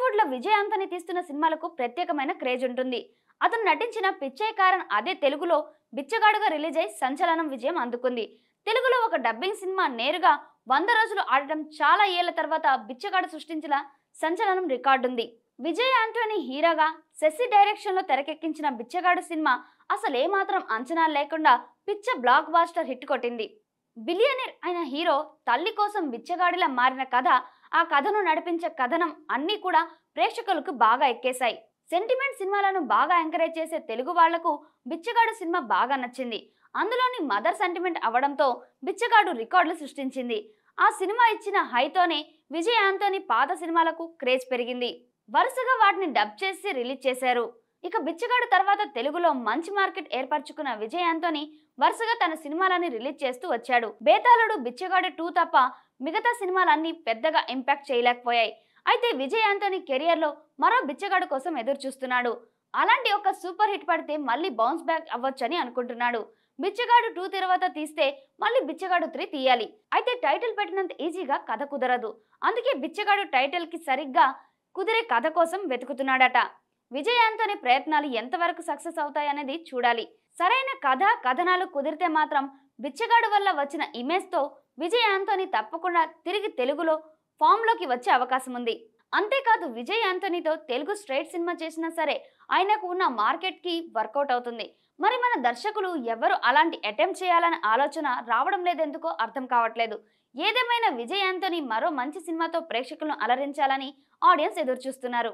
టాలీవుడ్ లో విజయ్ ఆంటోనీ తీస్తున్న సినిమాలకు ప్రత్యేకమైన క్రేజ్ ఉంటుంది. అతను నటించిన పిచ్చై కారన్ అదే తెలుగులో బిచ్చగాడుగా రిలీజ్ అయి సంచలనం విజయం అందుకుంది. తెలుగులో ఒక డబ్బింగ్ సినిమా నేరుగా 100 రోజులు ఆడటం చాలా ఏళ్ల తర్వాత బిచ్చగాడు సృష్టించిన సంచలనం రికార్డుంది. విజయ్ ఆంటోనీ హీరోగా శశి డైరెక్షన్ లో తెరకెక్కించిన బిచ్చగాడు సినిమా అసలు ఏమాత్రం అంచనాలు లేకుండా పిచ్చ బ్లాక్ బాస్టర్ హిట్ కొట్టింది. బిలియనీర్ అయిన హీరో తల్లి కోసం బిచ్చగాడిలా మారిన కథ, ఆ కథను నడిపించే కథనం అన్నీ కూడా ప్రేక్షకులకు బాగా ఎక్కేశాయి. సెంటిమెంట్ సినిమాలను బాగా ఎంకరేజ్ చేసే తెలుగు వాళ్లకు బిచ్చగాడు సినిమా బాగా నచ్చింది. అందులోని మదర్ సెంటిమెంట్ అవడంతో బిచ్చగాడు రికార్డులు సృష్టించింది. ఆ సినిమా ఇచ్చిన హైతోనే విజయ్ ఆంటోనీ పాత సినిమాలకు క్రేజ్ పెరిగింది. వరుసగా వాటిని డబ్ చేసి రిలీజ్ చేశారు. ఇక బిచ్చగాడు తర్వాత తెలుగులో మంచి మార్కెట్ ఏర్పరచుకున్న విజయ్ ఆంటోనీ వరుసగా తన సినిమాలని రిలీజ్ చేస్తూ వచ్చాడు. బేతాళుడు, బిచ్చగాడు 2 తప్ప మిగతా సినిమాలన్నీ పెద్దగా ఇంపాక్ట్ చేయలేకపోయాయి. అయితే విజయ్ ఆంటోనీ కెరియర్ లో మరో బిచ్చగాడు కోసం ఎదురు చూస్తున్నాడు. అలాంటి ఒక సూపర్ హిట్ పడితే మళ్ళీ బౌన్స్ బ్యాక్ అవ్వొచ్చని అనుకుంటున్నాడు. బిచ్చగాడు 2 తర్వాత తీస్తే మళ్ళీ బిచ్చగాడు 3 తీయాలి. అయితే టైటిల్ పెట్టినంత ఈజీగా కథ కుదరదు. అందుకే బిచ్చగాడు టైటిల్ కి సరిగ్గా కుదిరే కథ కోసం వెతుకుతున్నాడట. విజయ్ ఆంటోనీ ప్రయత్నాలు ఎంతవరకు సక్సెస్ అవుతాయనేది చూడాలి. సరైన కథ, కథనాలు కుదిరితే మాత్రం బిచ్చగాడు వల్ల వచ్చిన ఇమేజ్ తో విజయ్ ఆంటోనీ తప్పకుండా తిరిగి తెలుగులో ఫామ్ లోకి వచ్చే అవకాశం ఉంది. అంతేకాదు విజయ్ ఆంటోనీతో తెలుగు స్ట్రైట్ సినిమా చేసినా సరే ఆయనకు ఉన్న మార్కెట్ కి వర్కౌట్ అవుతుంది. మరి మన దర్శకులు ఎవరు అలాంటి అటెంప్ట్ చేయాలనే ఆలోచన రావడం లేదెందుకో అర్థం కావట్లేదు. ఏదేమైనా విజయ్ ఆంటోనీ మరో మంచి సినిమాతో ప్రేక్షకులను అలరించాలని ఆడియన్స్ ఎదురు చూస్తున్నారు.